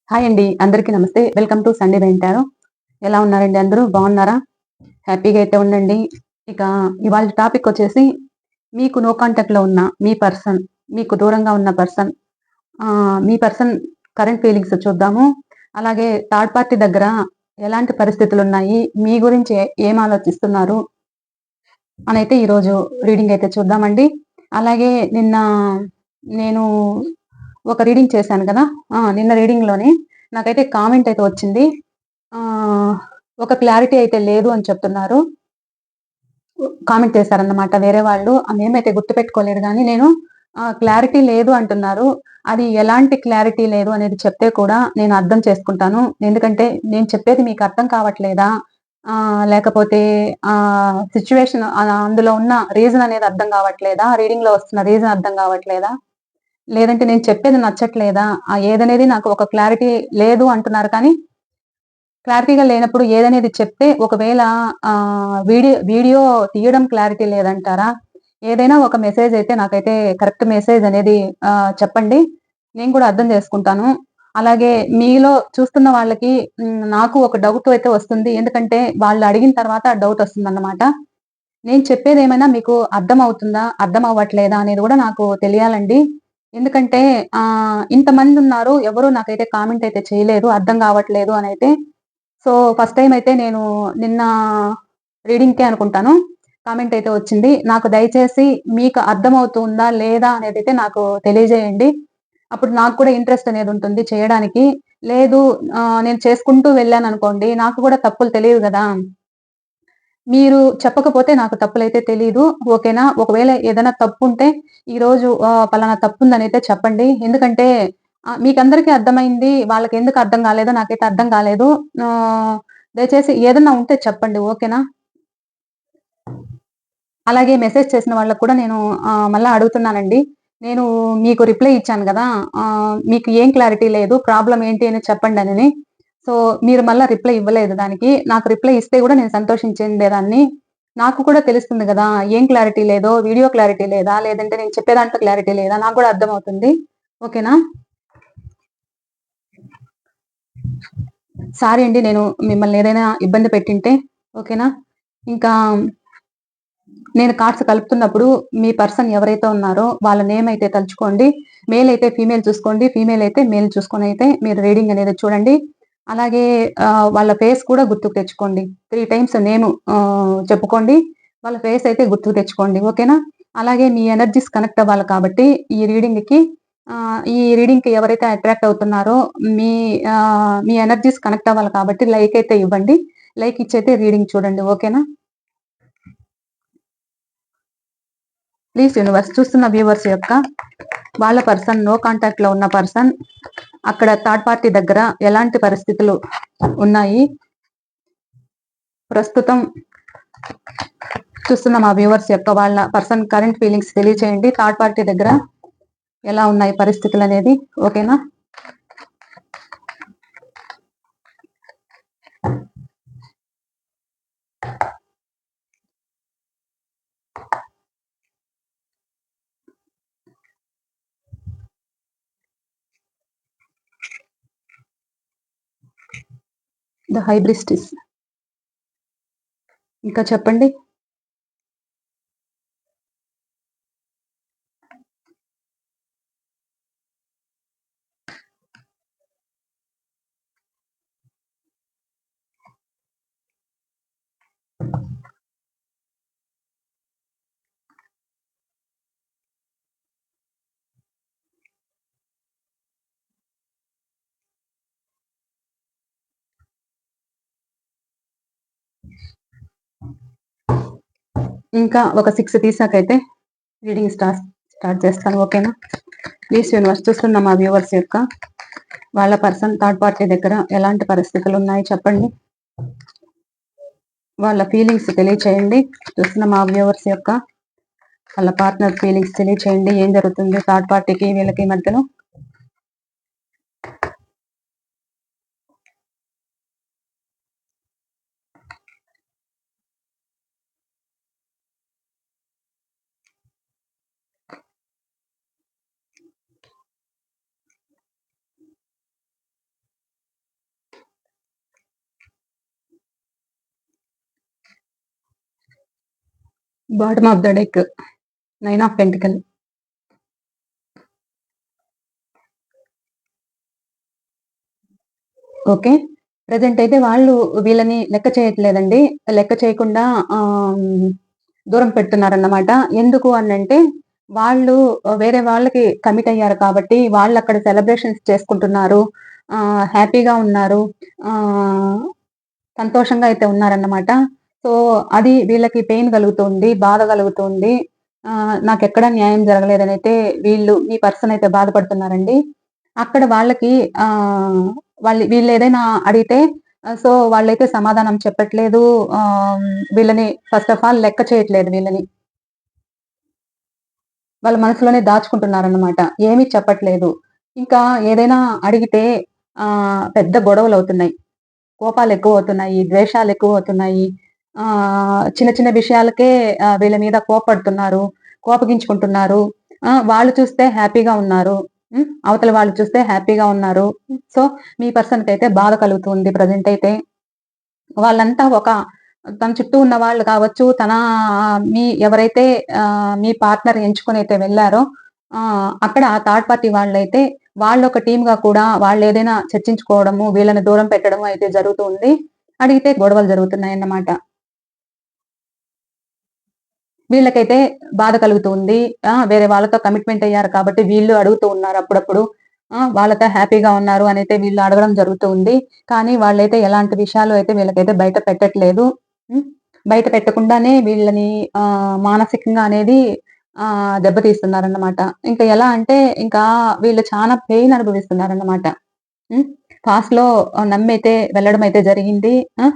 Hi అండి. అందరికీ నమస్తే. వెల్కమ్ టు సండే వింటారు. ఎలా ఉన్నారండి అందరూ? బాగున్నారా? హ్యాపీగా అయితే ఉండండి. ఇక ఇవాళ టాపిక్ వచ్చేసి మీకు నో కాంటాక్ట్‌లో ఉన్న మీ పర్సన్, మీకు దూరంగా ఉన్న పర్సన్ మీ పర్సన్ కరెంట్ ఫీలింగ్స్ చూద్దాము. అలాగే థర్డ్ పార్టీ దగ్గర ఎలాంటి పరిస్థితులున్నాయి? మీ గురించి ఏం ఆలోచిస్తున్నారు? అనైతే ఈరోజు రీడింగ్ అయితే చూద్దామండి. అలాగే నేను ఒక రీడింగ్ చేశాను కదా! నిన్న రీడింగ్‌లోనే నాకైతే కామెంట్ అయితే వచ్చింది. ఆహ్, ఒక క్లారిటీ అయితే లేదు అని చెప్తున్నారు. కామెంట్ చేశారన్నమాట వేరే వాళ్ళు. ఆ నేమైతే గుర్తుపెట్టుకోలేదు గానీ నేను క్లారిటీ లేదు అంటున్నారు. అది ఎలాంటి క్లారిటీ లేదు అనేది చెప్తే కూడా నేను అర్థం చేసుకుంటాను. ఎందుకంటే నేను చెప్పేది మీకు అర్థం కావట్లేదా? లేకపోతే సిట్యుయేషన్ అందులో ఉన్న రీజన్ అనేది అర్థం కావట్లేదా? రీడింగ్‌లో వస్తున్న రీజన్ అర్థం కావట్లేదా? లేదంటే నేను చెప్పేది నచ్చట్లేదా? ఏదనేది నాకు ఒక క్లారిటీ లేదు అంటున్నారు కానీ క్లారిటీగా లేనప్పుడు ఏదనేది చెప్తే ఒకవేళ వీడియో తీయడం క్లారిటీ లేదంటారా? ఏదైనా ఒక మెసేజ్ అయితే నాకైతే కరెక్ట్ మెసేజ్ అనేది చెప్పండి. నేను కూడా అర్థం చేసుకుంటాను. అలాగే మీలో చూస్తున్న వాళ్ళకి నాకు ఒక డౌట్ అయితే వస్తుంది. ఎందుకంటే వాళ్ళు అడిగిన తర్వాత డౌట్ వస్తుందన్నమాట. నేను చెప్పేదేమైనా మీకు అర్థమవుతుందా? అర్థం అవ్వట్లేదా? అనేది గూడా నాకు తెలియాలండి. ఎందుకంటే ఇంతమందున్నారు. ఎవరు నాకైతే కామెంట్ అయితే చేయలేదు. అర్థం గావట్లేదు అనైతే. సో, ఫస్ట్ టైమ్ అయితే నేను నిన్న రీడింగ్‌కే అనుకుంటాను. కామెంట్ అయితే వచ్చింది. నాకు దయచేసి మీకు అర్థమవుతుందా? లేదా? అనేదైతే నాకు తెలియజేయండి. అప్పుడు నాకు కూడా ఇంట్రెస్ట్ అనేదుంటుంది చేయడానికి. లేదు నేను చేసుకుంటూ వెళ్ళాననుకోండి, నాకు గూడా తప్పులు తెలియవు గదా! మీరు చెప్పకపోతే నాకు తప్పులైతే తెలీదు. ఓకేనా? ఒకవేళ ఏదైనా తప్పుంటే ఈరోజు పలానా తప్పుందనైతే చెప్పండి. ఎందుకంటే మీకందరికీ అర్థమైంది. వాళ్ళకెందుకు అర్థం కాలేదో నాకైతే అర్థం కాలేదు. దయచేసి ఏదన్నా ఉంటే చెప్పండి. ఓకేనా? అలాగే మెసేజ్ చేసిన వాళ్ళకి కూడా నేను మళ్ళా అడుగుతున్నానండి. నేను మీకు రిప్లై ఇచ్చాను గదా! మీకు ఏం క్లారిటీ లేదు. ప్రాబ్లమ్ ఏంటి అని చెప్పండనని. సో, మీరు మళ్ళా రిప్లై ఇవ్వలేదు దానికి. నాకు రిప్లై ఇస్తే గూడా నేను సంతోషించుండేదాన్ని. నాకు కూడా తెలుస్తుంది గదా! ఏం క్లారిటీ లేదో, వీడియో క్లారిటీ లేదా? లేదంటే నేను చెప్పే దాంట్లో క్లారిటీ లేదా? నాకు గూడా అర్థమవుతుంది. ఓకేనా? సారీ అండి. నేను మిమ్మల్ని ఏదైనా ఇబ్బంది పెట్టింటే. ఓకేనా? ఇంకా నేను కార్డ్స్ కలుపుతున్నప్పుడు మీ పర్సన్ ఎవరైతే ఉన్నారో వాళ్ళ నేమ్ అయితే తలుచుకోండి. మేల్ అయితే ఫీమేల్ చూసుకోండి. ఫీమేల్ అయితే మేల్ చూసుకొనైతే మీరు రీడింగ్ అనేది చూడండి. అలాగే వాళ్ళ ఫేస్ కూడా గుర్తుకు తెచ్చుకోండి. 3 టైమ్స్ నేమ్ చెప్పుకోండి. వాళ్ళ ఫేస్ అయితే గుర్తుకు తెచ్చుకోండి. ఓకేనా? అలాగే మీ ఎనర్జీస్ కనెక్ట్ అవ్వాలి కాబట్టి ఈ రీడింగ్‌కి ఎవరైతే అట్రాక్ట్ అవుతున్నారో మీ మీ ఎనర్జీస్ కనెక్ట్ అవ్వాలి కాబట్టి లైక్ అయితే ఇవ్వండి. లైక్ ఇచ్చైతే రీడింగ్ చూడండి. ఓకేనా? ప్లీజ్ యూనివర్స్ చూస్తున్న వ్యూవర్స్ యొక్క వాళ్ళ పర్సన్ నో కాంటాక్ట్‌లో ఉన్న పర్సన్ అక్కడ థర్డ్ పార్టీ దగ్గర ఎలాంటి పరిస్థితులు ఉన్నాయి? ప్రస్తుతం చూస్తున్న మా వ్యూవర్స్ యొక్క వాళ్ళ పర్సన్ కరెంట్ ఫీలింగ్స్ తెలియచేయండి. థర్డ్ పార్టీ దగ్గర ఎలా ఉన్నాయి పరిస్థితులనేది. ఓకేనా? ద హైబ్రిస్టిస్ ఇంకా చెప్పండి. ఇంకా ఒక 6 తీసాకైతే రీడింగ్ స్టార్ట్ చేస్తాను. ఓకేనా? ప్లీజ్ యూనివర్స్ చూస్తున్న మా వ్యూవర్స్ యొక్క వాళ్ళ పర్సన్ థర్డ్ పార్టీ దగ్గర ఎలాంటి పరిస్థితులున్నాయి చెప్పండి. వాళ్ళ ఫీలింగ్స్ తెలియచేయండి. చూస్తున్న మా వ్యూవర్స్ యొక్క వాళ్ళ పార్ట్నర్ ఫీలింగ్స్ తెలియచేయండి. ఏం జరుగుతుంది థర్డ్ పార్టీకి వీళ్ళకి మధ్యలో? Bottom of the deck 9 of pentacle. Okay. Present అయితే వాళ్ళు వీళ్ళని లెక్క చేయట్లేదండి. లెక్క చేయకుండా దూరం పెడుతున్నారన్నమాట. ఎందుకు అనంటే, వాళ్ళు వేరే వాళ్ళకి కమిట్ అయ్యారు కాబట్టి, వాళ్ళక్కడ సెలబ్రేషన్స్ చేసుకుంటున్నారు. హ్యాపీగా ఉన్నారు. ఆహ్, సంతోషంగా అయితే ఉన్నారన్నమాట. సో, అది వీళ్ళకి పెయిన్ కలుగుతుంది. బాధ కలుగుతుంది. నాకెక్కడ న్యాయం జరగలేదనైతే మీ పర్సన్ అయితే బాధపడుతున్నారండి. అక్కడ వాళ్ళకి ఆహ్, వీళ్ళేదైనా అడిగితే సో, వాళ్ళైతే సమాధానం చెప్పట్లేదు. ఆహ్, వీళ్ళని ఫస్ట్ ఆఫ్ ఆల్ లెక్క చేయట్లేదు వీళ్ళని. వాళ్ళ మనసులోనే దాచుకుంటున్నారన్నమాట. ఏమీ చెప్పట్లేదు. ఇంకా ఏదైనా అడిగితే పెద్ద గొడవలవుతున్నాయి. కోపాలెక్కువవుతున్నాయి. ద్వేషాలెక్కువవుతున్నాయి. చిన్న చిన్న విషయాలకే వీళ్ళ మీద కోప్పడుతున్నారు. కోపగించుకుంటున్నారు. వాళ్ళు చూస్తే హ్యాపీగా ఉన్నారు. అవతల వాళ్ళు చూస్తే హ్యాపీగా ఉన్నారు. సో, మీ పర్సన్‌కైతే బాధ కలుగుతుంది ప్రెజెంటయితే. వాళ్ళంతా తన చుట్టూ ఉన్న వాళ్ళు కావచ్చు, ఎవరైతే మీ పార్ట్నర్ ఎంచుకొనైతే వెళ్లారో అక్కడ థర్డ్ పార్టీ వాళ్ళైతే వాళ్ళొక టీమ్‌గా కూడా వాళ్ళేదైనా చర్చించుకోవడము, వీళ్ళని దూరం పెట్టడము అయితే జరుగుతూ ఉంది. అడిగితే గొడవలు జరుగుతున్నాయన్నమాట. వీళ్ళకైతే బాధ కలుగుతుంది. వేరే వాళ్ళతో కమిట్మెంట్ అయ్యారు కాబట్టి వీళ్ళు అడుగుతూ ఉన్నారు అప్పుడప్పుడు. వాళ్ళతో హ్యాపీగా ఉన్నారు అనైతే వీళ్ళు అడగడం జరుగుతూ ఉంది. కానీ వాళ్ళైతే ఎలాంటి విషయాలు అయితే వీళ్ళకైతే బయట పెట్టట్లేదు. హ్మ్. బయట పెట్టకుండానే వీళ్ళని మానసికంగా అనేది దెబ్బతీస్తున్నారన్నమాట. ఇంకా ఎలా అంటే ఇంకా వీళ్ళు చానా పెయిన్ అనుభవిస్తున్నారన్నమాట. హ్మ్. పాస్ట్‌లో నమ్మైతే వెళ్ళడమైతే జరిగింది.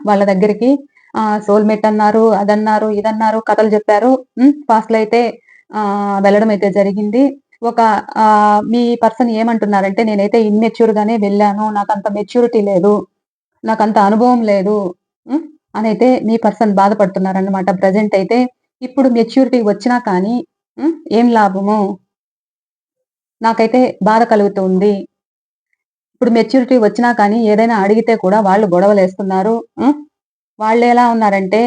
వాళ్ళ దగ్గరికి సోల్‌మేట్ అన్నారు, అదన్నారు, ఇదన్నారు, కథలు జెప్పారు. పాస్ట్‌లో అయితే వెళ్ళడమైతే జరిగింది. మీ పర్సన్ ఏమంటున్నారంటే, నేనైతే ఇమ్మెచ్యూర్‌గానే వెళ్ళాను. నాకంత మెచ్యూరిటీ లేదు. నాకంత అనుభవం లేదు. హ్మ్. అనైతే మీ పర్సన్ బాధపడుతున్నారన్నమాట ప్రెజెంట్ అయితే. ఇప్పుడు మెచ్యూరిటీ వచ్చినా కానీ ఏం లాభము? నాకైతే బాధ కలుగుతుంది. ఇప్పుడు మెచ్యూరిటీ వచ్చినా కానీ ఏదైనా అడిగితే కూడా వాళ్ళు గొడవలేస్తున్నారు. వాళ్ళెలా ఉన్నారంటే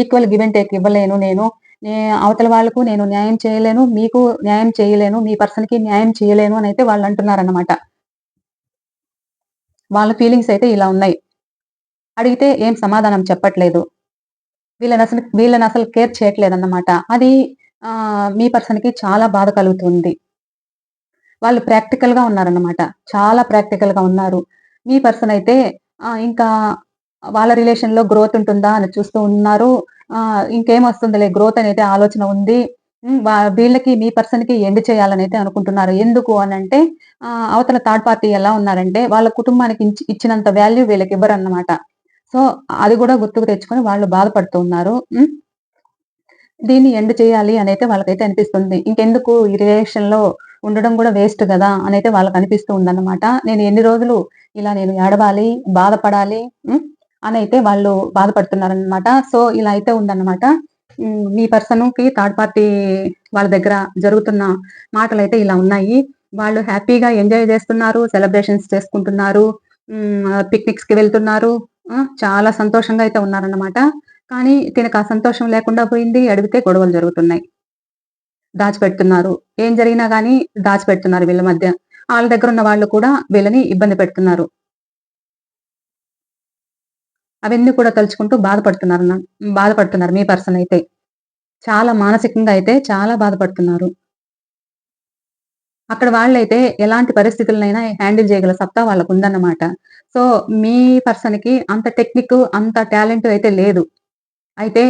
ఈక్వల్ గివ్ అండ్ టేక్ ఇవ్వలేను నేను. నే అవతల వాళ్ళకు నేను న్యాయం చేయలేను. మీకు న్యాయం చేయలేను. మీ పర్సన్‌కి న్యాయం చేయలేను అనైతే వాళ్ళంటున్నారన్నమాట. వాళ్ళ ఫీలింగ్స్ అయితే ఇలా ఉన్నాయి. అడిగితే ఏం సమాధానం చెప్పట్లేదు. వీళ్ళనసలు కేర్ చేయట్లేదన్నమాట. అది మీ పర్సన్‌కి చాలా బాధ కలుగుతుంది. వాళ్ళు ప్రాక్టికల్‌గా ఉన్నారన్నమాట. చాలా ప్రాక్టికల్‌గా ఉన్నారు. మీ పర్సన్ అయితే ఇంకా వాళ్ళ రిలేషన్‌లో గ్రోత్ ఉంటుందా అని చూస్తూ ఉన్నారు. ఇంకేమొస్తుందిలే గ్రోత్ అనేది ఆలోచన ఉంది. వీళ్ళకి మీ పర్సన్‌కి ఎండ్ చేయాలనైతే అనుకుంటున్నారు. ఎందుకు అనంటే అవతల థర్డ్ పార్టీ ఎలా ఉన్నారంటే వాళ్ళ కుటుంబానికి ఇచ్చినంత వాల్యూ వీళ్ళకివ్వరన్నమాట. సో, అది గూడా గుర్తుకు తెచ్చుకొని వాళ్ళు బాధపడుతూ ఉన్నారు. దీన్ని ఎండ్ చేయాలి అనైతే వాళ్ళకైతే అనిపిస్తుంది. ఇంకెందుకు ఈ రిలేషన్‌లో ఉండడం గూడా వేస్ట్ గదా! అనైతే వాళ్ళకనిపిస్తూ ఉందన్నమాట. నేను ఎన్ని రోజులు ఇలా నేను ఏడవాలి, బాధపడాలి అనైతే వాళ్ళు బాధపడుతున్నారనమాట. సో, ఇలా అయితే ఉందన్నమాట. మీ పర్సన్‌కి థర్డ్ పార్టీ వాళ్ళ దగ్గర జరుగుతున్న మాటలైతే ఇలా ఉన్నాయి. వాళ్ళు హ్యాపీగా ఎంజాయ్ జేస్తున్నారు. సెలబ్రేషన్స్ చేసుకుంటున్నారు. పిక్నిక్స్‌కి వెళ్తున్నారు. చాలా సంతోషంగా అయితే ఉన్నారన్నమాట. కానీ తినకు ఆ సంతోషం లేకుండా పోయింది. అడిగితే గొడవలు జరుగుతున్నాయి. దాచిపెడుతున్నారు. ఏం జరిగినా గాని దాచిపెడుతున్నారు వీళ్ళ మధ్య. ఆళ్ళ దగ్గరున్న వాళ్ళు కూడా వీళ్ళని ఇబ్బంది పెడుతున్నారు. అవన్నీ కూడా తలుచుకుంటూ బాధపడుతున్నారు మీ పర్సన్ అయితే. చాలా మానసికంగా అయితే చాలా బాధపడుతున్నారు. అక్కడ వాళ్ళైతే ఎలాంటి పరిస్థితులనైనా హ్యాండిల్ చేయగల సత్తా వాళ్ళకుందన్నమాట. సో, మీ పర్సన్‌కి అంత టెక్నిక్, అంత టాలెంట్ అయితే లేదు. అయితే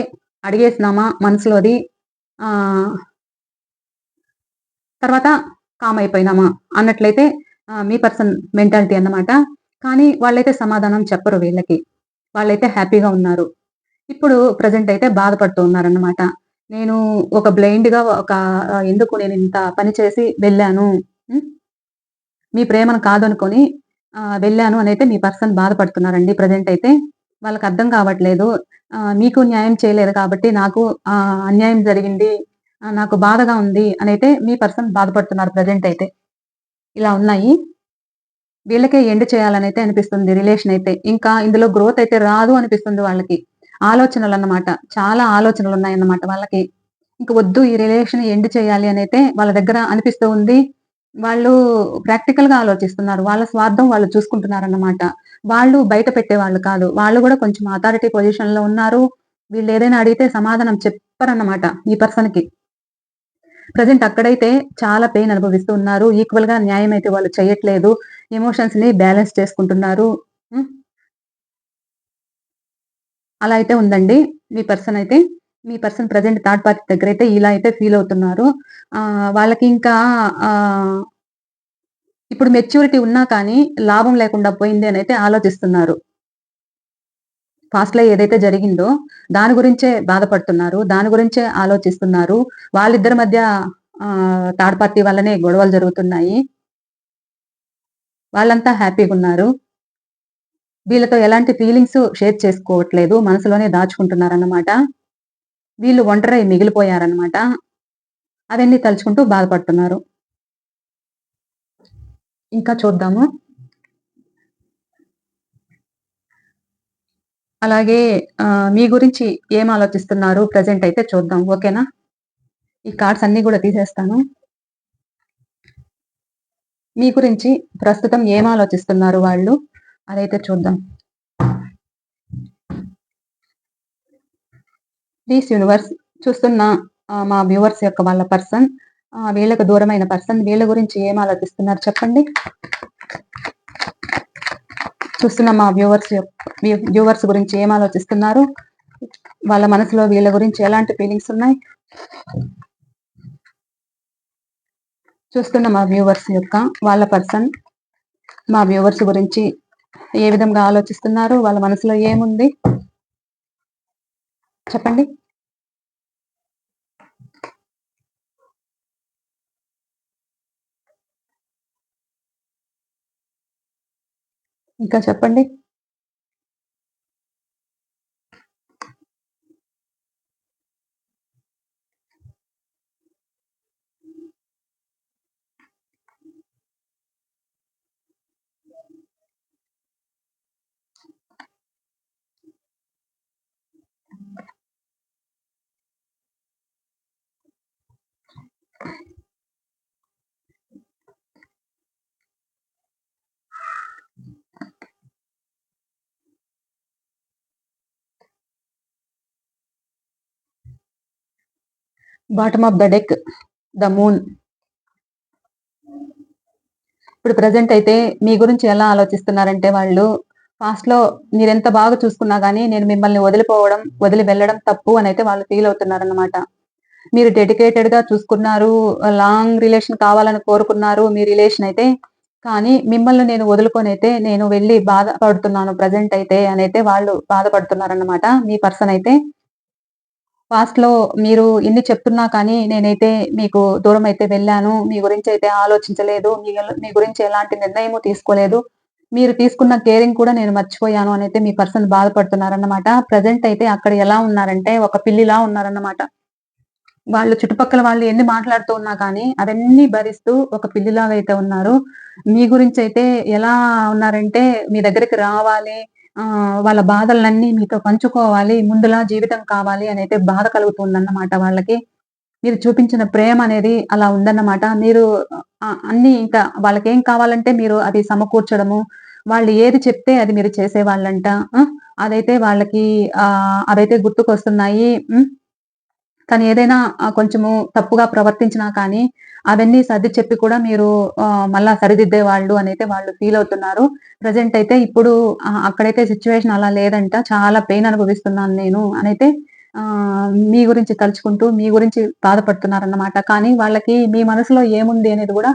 అడిగేసినామా మనసులోది ఆహ్, తర్వాత కామ్ అయిపోయినామా అన్నట్లయితే మీ పర్సన్ మెంటాలిటీ అన్నమాట. కానీ వాళ్ళైతే సమాధానం చెప్పరు వీళ్ళకి. వాళ్ళైతే హ్యాపీగా ఉన్నారు. ఇప్పుడు ప్రెజెంట్ అయితే బాధపడుతూ ఉన్నారన్నమాట. నేను ఒక బ్లైండ్‌గా ఎందుకు నేనింత పని చేసి వెళ్ళాను. హ్మ్. మీ ప్రేమను కాదనుకోని వెళ్ళాను అనైతే మీ పర్సన్ బాధపడుతున్నారండి ప్రెజెంట్ అయితే. వాళ్ళకర్థం కావట్లేదు. మీకు న్యాయం చేయలేదు కాబట్టి నాకు అన్యాయం జరిగింది. నాకు బాధగా ఉంది అనైతే మీ పర్సన్ బాధపడుతున్నారు ప్రెజెంట్ అయితే. ఇలా ఉన్నాయి. వీళ్ళకే ఎండ్ చేయాలనైతే అనిపిస్తుంది రిలేషన్ అయితే. ఇంకా ఇందులో గ్రోత్ అయితే రాదు అనిపిస్తుంది వాళ్ళకి. ఆలోచనలన్నమాట. చాలా ఆలోచనలున్నాయన్నమాట వాళ్ళకి. ఇంక వద్దు ఈ రిలేషన్ ఎండ్ చేయాలి అనైతే వాళ్ళ దగ్గర అనిపిస్తూ ఉంది. వాళ్ళు ప్రాక్టికల్‌గా ఆలోచిస్తున్నారు. వాళ్ళ స్వార్థం వాళ్ళు చూసుకుంటున్నారన్నమాట. వాళ్ళు బయట పెట్టేవాళ్ళు కాదు. వాళ్ళు గూడా కొంచెం అథారిటీ పొజిషన్‌లో ఉన్నారు. వీళ్ళేదైనా అడిగితే సమాధానం చెప్పరన్నమాట ఈ పర్సన్‌కి. ప్రెజెంట్ అక్కడైతే చాలా పెయిన్ అనుభవిస్తూ ఉన్నారు. ఈక్వల్‌గా న్యాయం అయితే వాళ్ళు చేయట్లేదు. ఎమోషన్స్‌ని బ్యాలెన్స్ చేసుకుంటున్నారు. హ్మ్. అలా అయితే ఉందండి మీ పర్సన్ అయితే. మీ పర్సన్ ప్రెజెంట్ థర్డ్ పార్టీ దగ్గరైతే ఇలా అయితే ఫీల్ అవుతున్నారు. వాళ్ళకింకా ఆహ్, ఇప్పుడు మెచ్యూరిటీ ఉన్నా కానీ లాభం లేకుండా పోయింది అనైతే ఆలోచిస్తున్నారు. పాస్ట్‌లో ఏదైతే జరిగిందో దాని గురించే బాధపడుతున్నారు. దాని గురించే ఆలోచిస్తున్నారు. వాళ్ళిద్దరి మధ్య థర్డ్ పార్టీ వల్లనే గొడవలు జరుగుతున్నాయి. వాళ్ళంతా హ్యాపీగున్నారు. వీళ్ళతో ఎలాంటి ఫీలింగ్స్ షేర్ చేసుకోవట్లేదు. మనసులోనే దాచుకుంటున్నారన్నమాట. వీళ్ళు ఒంటరై మిగిలిపోయారన్నమాట. అవన్నీ తలుచుకుంటూ బాధపడుతున్నారు. ఇంకా చూద్దాము. అలాగే మీ గురించి ఏం ఆలోచిస్తున్నారు ప్రెజెంట్ అయితే చూద్దాం. ఓకేనా? ఈ కార్డ్స్ అన్నీ గూడా తీసేస్తాను. మీ గురించి ప్రస్తుతం ఏం ఆలోచిస్తున్నారు వాళ్ళు? అదైతే చూద్దాం. ప్లీజ్ యూనివర్స్ చూస్తున్న మా వ్యూవర్స్ యొక్క వాళ్ళ పర్సన్ వీళ్ళకి దూరమైన పర్సన్ వీళ్ళ గురించి ఏం ఆలోచిస్తున్నారు చెప్పండి? చూస్తున్న మా వ్యూవర్స్ గురించి ఏం ఆలోచిస్తున్నారు? వాళ్ళ మనసులో వీళ్ళ గురించి ఎలాంటి ఫీలింగ్స్ ఉన్నాయి? చూస్తున్న మా వ్యూవర్స్ యొక్క వాళ్ళ పర్సన్ మా వ్యూవర్స్ గురించి ఏ విధంగా ఆలోచిస్తున్నారు? వాళ్ళ మనసులో ఏముంది? చెప్పండి. ఇంకా చెప్పండి. Bottom of the deck the moon. ఇప్పుడు ప్రెజెంట్ అయితే మీ గురించి ఎలా ఆలోచిస్తున్నారంటే వాళ్ళు పాస్ట్‌లో మీరెంత బాగా చూసుకున్నా గాని నేను మిమ్మల్ని వదిలిపోవడం, వదిలి వెళ్ళడం తప్పు అనైతే వాళ్ళు ఫీల్ అవుతున్నారన్నమాట. మీరు డెడికేటెడ్‌గా చూసుకున్నారు. లాంగ్ రిలేషన్ కావాలని కోరుకున్నారు మీ రిలేషన్ అయితే. కానీ మిమ్మల్ని నేను వదులుకొనైతే నేను వెళ్లి బాధపడుతున్నాను ప్రెజెంట్ అయితే అనైతే వాళ్ళు బాధపడుతున్నారన్నమాట. మీ పర్సన్ అయితే. పాస్ట్‌లో మీరు ఇన్ని చెప్తున్నా కానీ నేనైతే మీకు దూరమైతే వెళ్ళాను. మీ గురించైతే ఆలోచించలేదు. మీ గురించి ఎలాంటి నిర్ణయము తీసుకోలేదు. మీరు తీసుకున్న కేరింగ్ కూడా నేను మర్చిపోయాను అనైతే మీ పర్సన్ బాధపడుతున్నారన్నమాట. ప్రెజెంట్ అయితే అక్కడ ఎలా ఉన్నారంటే ఒక పిల్లిలా ఉన్నారన్నమాట. వాళ్ళు చుట్టుపక్కల వాళ్ళు ఎన్ని మాట్లాడుతూ ఉన్నా కానీ, అవన్నీ భరిస్తూ ఒక పిల్లిలాగా అయితే ఉన్నారు. మీ గురించైతే ఎలా ఉన్నారంటే, మీ దగ్గరికి రావాలి, వాళ్ళ బాధలన్నీ మీతో పంచుకోవాలి, ముందులా జీవితం కావాలి అనైతే బాధ కలుగుతుందన్నమాట వాళ్ళకి. మీరు చూపించిన ప్రేమనేది అలా ఉందన్నమాట. మీరు అన్నీ ఇంకా వాళ్ళకేం కావాలంటే మీరు అది సమకూర్చడము, వాళ్ళు ఏది చెప్తే అది మీరు చేసేవాళ్ళంట. ఆ! అదైతే వాళ్ళకి అవైతే గుర్తుకొస్తున్నాయి. హ్మ్. తను ఏదైనా కొంచెము తప్పుగా ప్రవర్తించినా కానీ, అవన్నీ సర్ది చెప్పి కూడా మీరు మళ్ళా సరిదిద్దేవాళ్ళు అనైతే వాళ్ళు ఫీల్ అవుతున్నారు. ప్రెజెంట్ అయితే ఇప్పుడు అక్కడైతే సిట్యుయేషన్ అలా లేదంట. చాలా పెయిన్ అనుభవిస్తున్నాను నేను అనైతే మీ గురించి తలుచుకుంటూ, మీ గురించి బాధపడుతున్నారన్నమాట. కానీ వాళ్ళకి మీ మనసులో ఏముంది అనేది గూడా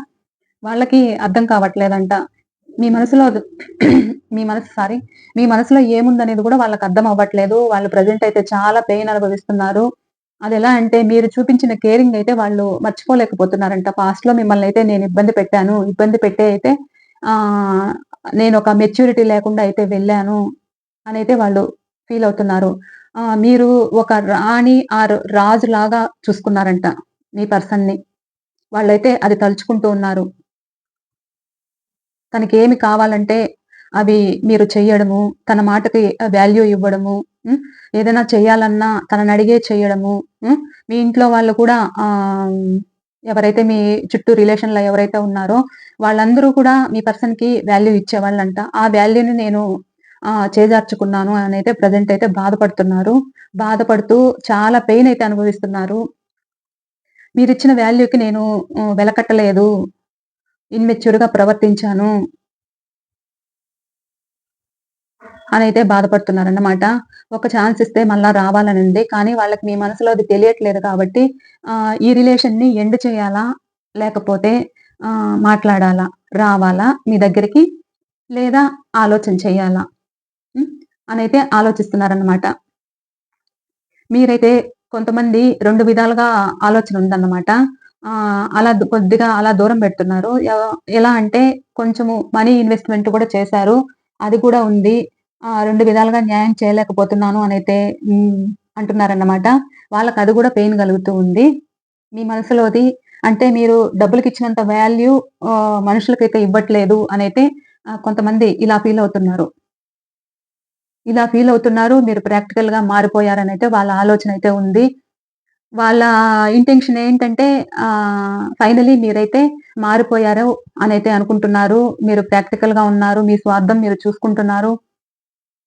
వాళ్ళకి అర్థం కావట్లేదంట. మీ మనసులో మీ మనసు సారీ. మీ మనసులో ఏముందనేది గూడా వాళ్ళకర్థం అవ్వట్లేదు. వాళ్ళు ప్రెజెంట్ అయితే చాలా పెయిన్ అనుభవిస్తున్నారు. అదెలా అంటే మీరు చూపించిన కేరింగ్ అయితే వాళ్ళు మర్చిపోలేకపోతున్నారంట. పాస్ట్‌లో మిమ్మల్నయితే నేను ఇబ్బంది పెట్టాను. ఇబ్బంది పెట్టే అయితే ఆహ్, నేనొక మెచ్యూరిటీ లేకుండా అయితే వెళ్ళాను అనైతే వాళ్ళు ఫీల్ అవుతున్నారు. మీరు ఒక రాణి ఆర్ రాజులాగా చూసుకున్నారంట మీ పర్సన్‌ని. వాళ్ళైతే అది తలుచుకుంటూ ఉన్నారు. తనకేమి కావాలంటే అవి మీరు చెయ్యడము, తన మాటకి వాల్యూ ఇవ్వడము, హ్మ్. ఏదైనా చేయాలన్నా తననడిగే చేయడము. హ్మ్. మీ ఇంట్లో వాళ్ళు కూడా ఎవరైతే మీ చుట్టూ రిలేషన్‌లో ఎవరైతే ఉన్నారో వాళ్ళందరూ కూడా మీ పర్సన్‌కి వాల్యూ ఇచ్చేవాళ్ళంట. ఆ వాల్యూని నేను చేజార్చుకున్నాను అనైతే ప్రెజెంట్ అయితే బాధపడుతున్నారు. బాధపడుతూ చాలా పెయిన్ అయితే అనుభవిస్తున్నారు. మీరిచ్చిన వాల్యూకి నేను వెలకట్టలేదు. ఇమ్మెచ్యూర్‌గా ప్రవర్తించాను అనైతే బాధపడుతున్నారన్నమాట. ఒక ఛాన్స్ ఇస్తే మళ్ళా రావాలనుంది. కానీ వాళ్ళకి మీ మనసులో అది తెలియట్లేదు కాబట్టి ఈ రిలేషన్‌ని ఎండ్ చేయాలా? లేకపోతే మాట్లాడాలా? రావాలా మీ దగ్గరికి? లేదా ఆలోచన చేయాలా? హ్మ్. అనైతే ఆలోచిస్తున్నారన్నమాట. మీరైతే కొంతమంది 2 విధాలుగా ఆలోచన ఉందన్నమాట. అలా కొద్దిగా అలా దూరం పెడుతున్నారు. ఎలా అంటే కొంచెము మనీ ఇన్వెస్ట్‌మెంట్ కూడా చేశారు. అది కూడా ఉంది. 2 విధాలుగా న్యాయం చేయలేకపోతున్నాను అనైతే హ్మ్. అంటున్నారన్నమాట. వాళ్ళకది కూడా పెయిన్ కలుగుతూ ఉంది. మీ మనసులోది అంటే మీరు డబ్బులకిచ్చినంత వాల్యూ మనుషులకైతే ఇవ్వట్లేదు అనైతే కొంతమంది ఇలా ఫీల్ అవుతున్నారు. ఇలా ఫీల్ అవుతున్నారు. మీరు ప్రాక్టికల్‌గా మారిపోయారనైతే వాళ్ళ ఆలోచనైతే ఉంది. వాళ్ళ ఇంటెన్షన్ ఏంటంటే ఫైనల్లీ మీరైతే మారిపోయారు అనైతే అనుకుంటున్నారు. మీరు ప్రాక్టికల్‌గా ఉన్నారు. మీ స్వార్థం మీరు చూసుకుంటున్నారు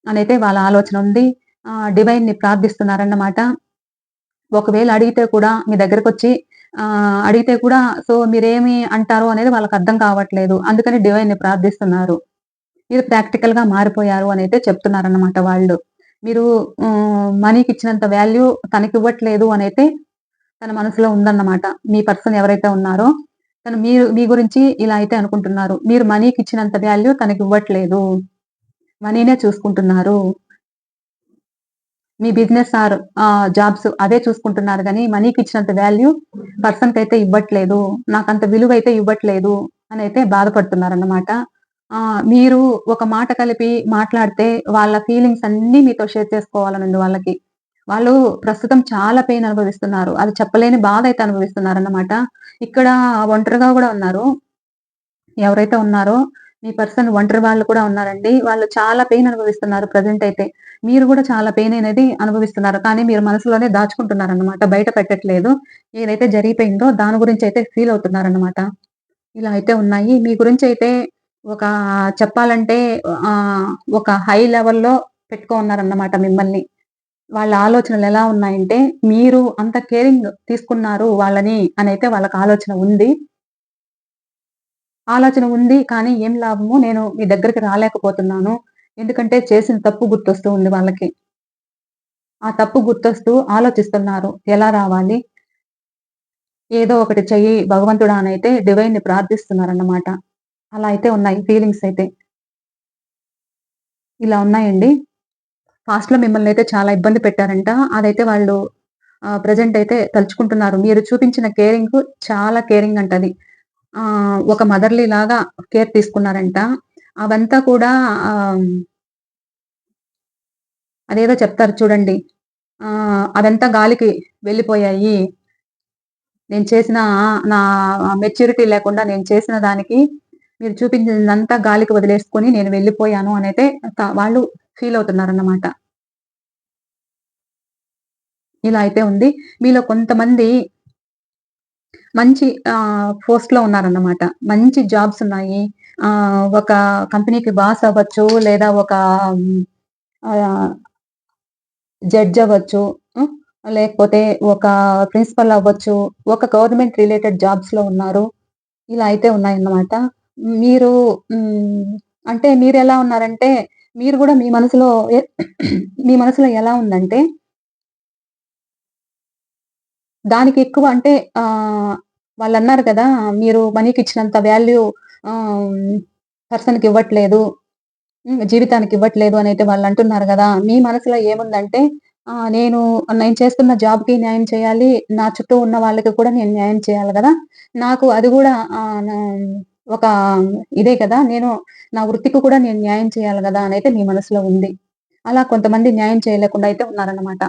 అనైతే వాళ్ళ ఆలోచన ఉంది. డివైన్‌ని ప్రార్థిస్తున్నారన్నమాట. ఒకవేళ అడిగితే కూడా మీ దగ్గరకొచ్చి అడిగితే కూడా మీరేమి అంటారో అనేది వాళ్ళకర్థం కావట్లేదు. అందుకని డివైన్‌ని ప్రార్థిస్తున్నారు. మీరు ప్రాక్టికల్‌గా మారిపోయారు అనైతే చెప్తున్నారన్నమాట వాళ్ళు. మీరు మనీకిచ్చినంత వాల్యూ తనకివ్వట్లేదు అనైతే తన మనసులో ఉందన్నమాట. మీ పర్సన్ ఎవరైతే ఉన్నారో తను మీ గురించి ఇలా అయితే అనుకుంటున్నారు. మీరు మనీకిచ్చినంత వాల్యూ తనకివ్వట్లేదు. మనీనే చూసుకుంటున్నారు. మీ బిజినెస్ జాబ్స్ అవే చూసుకుంటున్నారు గానీ, మనీకిచ్చినంత వాల్యూ పర్సన్‌కైతే ఇవ్వట్లేదు. నాకంత విలువైతే ఇవ్వట్లేదు అనైతే బాధపడుతున్నారన్నమాట. మీరు ఒక మాట కలిపి మాట్లాడితే వాళ్ళ ఫీలింగ్స్ అన్నీ మీతో షేర్ చేసుకోవాలనుంది వాళ్ళకి. వాళ్ళు ప్రస్తుతం చాలా పెయిన్ అనుభవిస్తున్నారు. అది చెప్పలేని బాధైతే అనుభవిస్తున్నారన్నమాట. ఇక్కడ ఒంటరిగా గూడా ఉన్నారు. ఎవరైతే ఉన్నారో మీ పర్సన్ ఒంటరి వాళ్ళు కూడా ఉన్నారండి. వాళ్ళు చాలా పెయిన్ అనుభవిస్తున్నారు ప్రెజెంట్ అయితే. మీరు గూడా చాలా పెయిన్ అనేది అనుభవిస్తున్నారు. కానీ మీరు మనసులోనే దాచుకుంటున్నారన్నమాట. బయట పెట్టట్లేదు. ఏదైతే జరిగిపోయిందో దాని గురించయితే ఫీల్ అవుతున్నారన్నమాట. ఇలా అయితే ఉన్నాయి. మీ గురించయితే ఒక చెప్పాలంటే ఒక హై లెవెల్‌లో పెట్టుకోనున్నారన్నమాట మిమ్మల్ని. వాళ్ళ ఆలోచనలెలా ఉన్నాయంటే, మీరు అంత కేరింగ్ తీసుకున్నారు వాళ్ళని అనైతే వాళ్ళకి ఆలోచన ఉంది. ఆలోచన ఉంది. కానీ ఏం లాభము నేను మీ దగ్గరికి రాలేకపోతున్నాను. ఎందుకంటే చేసిన తప్పు గుర్తొస్తూ ఉంది వాళ్ళకి. ఆ తప్పు గుర్తొస్తూ ఆలోచిస్తున్నారు. ఎలా రావాలి? ఏదో ఒకటి చెయ్యి భగవంతుడా అనైతే డివైన్‌ని ప్రార్థిస్తున్నారన్నమాట. అలా అయితే ఉన్నాయి ఫీలింగ్స్ అయితే. ఇలా ఉన్నాయండి. పాస్ట్‌లో మిమ్మల్నయితే చాలా ఇబ్బంది పెట్టారంట. అదైతే వాళ్ళు ప్రెజెంట్ అయితే తలుచుకుంటున్నారు. మీరు చూపించిన కేరింగు చాలా కేరింగ్ అంటది. ఒక మదర్‌లీ లాగా కేర్ తీసుకున్నారంట. అవంతా కూడా ఆహ్, అదేదో చెప్తారు చూడండి. అదంతా గాలికి వెళ్ళిపోయాయి. నేను చేసిన నా మెచ్యూరిటీ లేకుండా నేను చేసిన దానికి మీరు చూపించిందంతా గాలికి వదిలేసుకొని నేను వెళ్ళిపోయాను అనైతే వాళ్ళు ఫీల్ అవుతున్నారన్నమాట. ఇలా అయితే ఉంది. మీలో కొంతమంది మంచి పోస్ట్‌లో ఉన్నారన్నమాట. మంచి జాబ్స్ ఉన్నాయి. ఒక కంపెనీకి బాస్ అవ్వచ్చు. లేదా ఒక హ్మ్, ఆహ్, జడ్జ్ అవ్వచ్చు. హ్మ్. లేకపోతే ఒక ప్రిన్సిపల్ అవ్వచ్చు. ఒక గవర్నమెంట్ రిలేటెడ్ జాబ్స్‌లో ఉన్నారు. ఇలా అయితే ఉన్నాయన్నమాట. మీరు హ్మ్, అంటే మీరెలా ఉన్నారంటే, మీరు గూడా మీ మనసులో మీ మనసులో ఎలా ఉందంటే దానికెక్కువ అంటే వాళ్ళన్నారు కదా! మీరు మనీకిచ్చినంత వాల్యూ ఆహ్, పర్సన్‌కివ్వట్లేదు. జీవితానికివ్వట్లేదు అనైతే వాళ్ళంటున్నారు గదా! మీ మనసులో ఏముందంటే నేను చేస్తున్న జాబ్‌కి న్యాయం చేయాలి. నా చుట్టూ ఉన్న వాళ్ళకి కూడా నేను న్యాయం చేయాలి గదా! నాకు అది గూడా నా ఒక ఇదే కదా! నా వృత్తికి కూడా నేను న్యాయం చేయాలి గదా! అనైతే మీ మనసులో ఉంది. అలా కొంతమంది న్యాయం చేయలేకుండా అయితే ఉన్నారన్నమాట.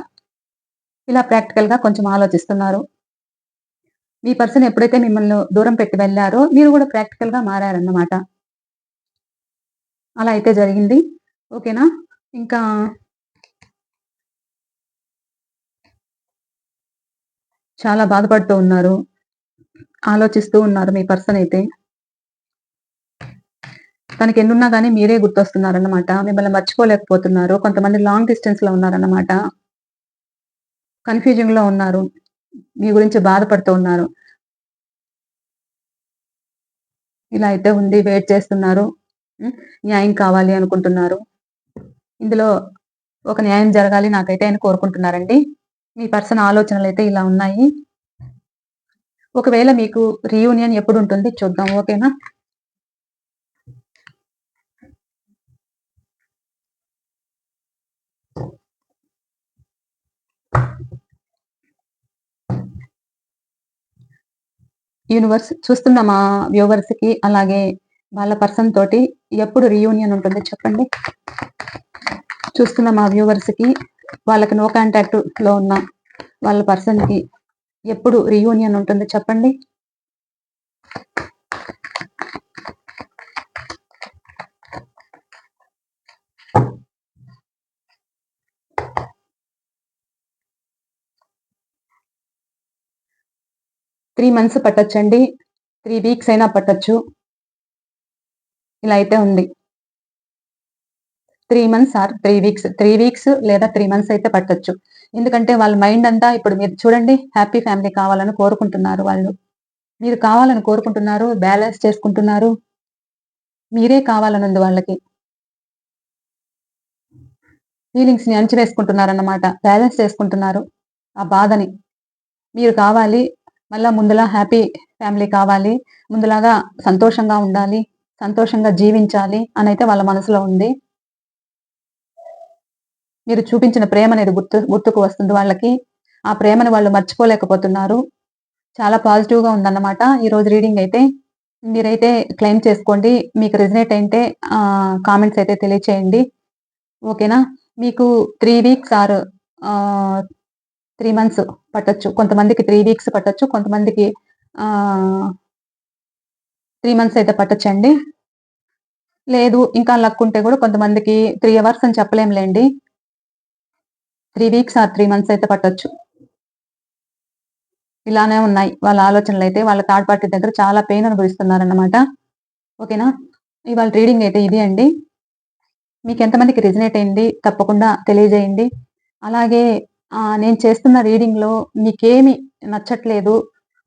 ఇలా ప్రాక్టికల్‌గా కొంచెం ఆలోచిస్తున్నారు. మీ పర్సన్ ఎప్పుడైతే మిమ్మల్ని దూరం పెట్టి వెళ్లారో, మీరు గూడా ప్రాక్టికల్‌గా మారారన్నమాట. అలా అయితే జరిగింది. ఓకేనా? ఇంకా చాలా బాధపడుతూ ఉన్నారు. ఆలోచిస్తూ ఉన్నారు మీ పర్సన్ అయితే. తనకెన్నున్నా గాని మీరే గుర్తొస్తున్నారన్నమాట. మిమ్మల్ని మర్చిపోలేకపోతున్నారు. కొంతమంది లాంగ్ డిస్టెన్స్‌లో ఉన్నారన్నమాట. కన్‌ఫ్యూజింగ్‌లో ఉన్నారు. మీ గురించి బాధపడుతూ ఉన్నారు. ఇలా అయితే ఉంది. వెయిట్ చేస్తున్నారు. హ్మ్. న్యాయం కావాలి అనుకుంటున్నారు. ఇందులో ఒక న్యాయం జరగాలి నాకైతే అని కోరుకుంటున్నారండి. మీ పర్సన్ ఆలోచనలైతే ఇలా ఉన్నాయి. ఒకవేళ మీకు రీయూనియన్ ఎప్పుడుంటుంది చూద్దాం. ఓకేనా? యూనివర్స్ చూస్తున్న మా వ్యూవర్స్‌కి అలాగే వాళ్ళ పర్సన్ తోటి ఎప్పుడు రీయూనియన్ ఉంటుంది చెప్పండి? చూస్తున్న మా వ్యూవర్స్‌కి వాళ్ళకి నో కాంటాక్ట్‌లో ఉన్న వాళ్ళ పర్సన్‌కి ఎప్పుడు రీయూనియన్ ఉంటుంది చెప్పండి? 3 మంత్స్ పట్టొచ్చండి. 3 వీక్స్ అయినా పట్టొచ్చు. ఇలా అయితే ఉంది. 3 మంత్స్ ఆర్ 3 వీక్స్. 3 వీక్స్ లేదా 3 మంత్స్ అయితే పట్టొచ్చు. ఎందుకంటే వాళ్ళ మైండ్ అంతా ఇప్పుడు మీరు చూడండి హ్యాపీ ఫ్యామిలీ కావాలని కోరుకుంటున్నారు వాళ్ళు. మీరు కావాలని కోరుకుంటున్నారు. బ్యాలెన్స్ చేసుకుంటున్నారు. మీరే కావాలనుంది వాళ్ళకి. ఫీలింగ్స్‌ని అణిచివేసుకుంటున్నారన్నమాట. బ్యాలెన్స్ చేసుకుంటున్నారు. ఆ బాధని. మీరు కావాలి. మళ్ళా ముందులా హ్యాపీ ఫ్యామిలీ కావాలి. ముందులాగా సంతోషంగా ఉండాలి. సంతోషంగా జీవించాలి అనైతే వాళ్ళ మనసులో ఉంది. మీరు చూపించిన ప్రేమనేది గుర్తుకు వస్తుంది వాళ్ళకి. ఆ ప్రేమను వాళ్ళు మర్చిపోలేకపోతున్నారు. చాలా పాజిటివ్‌గా ఉందన్నమాట ఈరోజు రీడింగ్ అయితే. మీరైతే క్లెయిమ్ చేసుకోండి. మీకు రెజొనేట్ అయింటే కామెంట్స్ అయితే తెలియచేయండి. ఓకేనా? మీకు 3 వీక్స్ ఆర్ 3 మంత్స్ పట్టొచ్చు. కొంతమందికి 3 వీక్స్ పట్టొచ్చు. కొంతమందికి ఆహ్, 3 మంత్స్ అయితే పట్టొచ్చండి. లేదు ఇంకా లక్ ఉంటే గూడా కొంతమందికి 3 అవర్స్ అని చెప్పలేంలెండి. 3 వీక్స్ ఆర్ 3 మంత్స్ అయితే పట్టొచ్చు. ఇలానే ఉన్నాయి వాళ్ళ ఆలోచనలైతే. వాళ్ళ థర్డ్ పార్టీ దగ్గర చాలా పెయిన్ అనుభవిస్తున్నారన్నమాట. ఓకేనా? ఇవాళ రీడింగ్ అయితే ఇది అండి. మీకెంతమందికి రెజొనేట్ అయింది తప్పకుండా తెలియజేయండి. అలాగే నేను చేస్తున్న రీడింగ్‌లో మీకేమి నచ్చట్లేదు,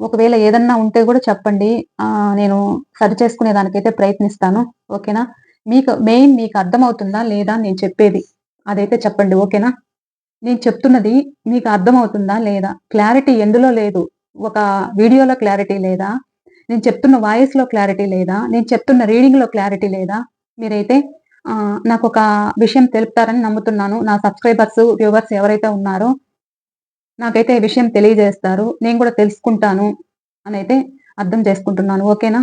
ఒకవేళ ఏదన్నా ఉంటే గూడా చెప్పండి. నేను సరిచేసుకునే దానికైతే ప్రయత్నిస్తాను. ఓకేనా? మీకు అర్థమవుతుందా లేదా నేను చెప్పేది? అదైతే చెప్పండి. ఓకేనా? నేను చెప్తున్నది మీకు అర్థమవుతుందా లేదా? క్లారిటీ ఎందులో లేదు? ఒక వీడియోలో క్లారిటీ లేదా? నేను చెప్తున్న వాయిస్‌లో క్లారిటీ లేదా? నేను చెప్తున్న రీడింగ్‌లో క్లారిటీ లేదా? మీరైతే నాకొక విషయం తెలుపుతారని నమ్ముతున్నాను. నా సబ్‌స్క్రైబర్స్, వ్యూవర్స్ ఎవరైతే ఉన్నారో నాకైతే ఈ విషయం తెలియజేస్తారు. నేను కూడా తెలుసుకుంటాను అనైతే అర్థం చేసుకుంటున్నాను. ఓకేనా?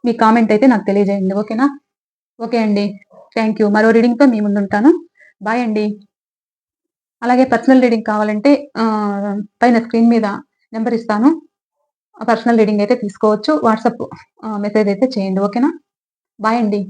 మీ కామెంట్ అయితే నాకు తెలియజేయండి. ఓకేనా? ఓకే అండి. Thank you. మరో రీడింగ్‌తో మీ ముందుంటాను. బాయ్ అండి. అలాగే పర్సనల్ రీడింగ్ కావాలంటే పైన స్క్రీన్ మీద నంబర్ ఇస్తాను. పర్సనల్ రీడింగ్ అయితే తీసుకోవచ్చు. వాట్సాప్ మెసేజ్ అయితే చేయండి. ఓకేనా? బాయ్ అండి.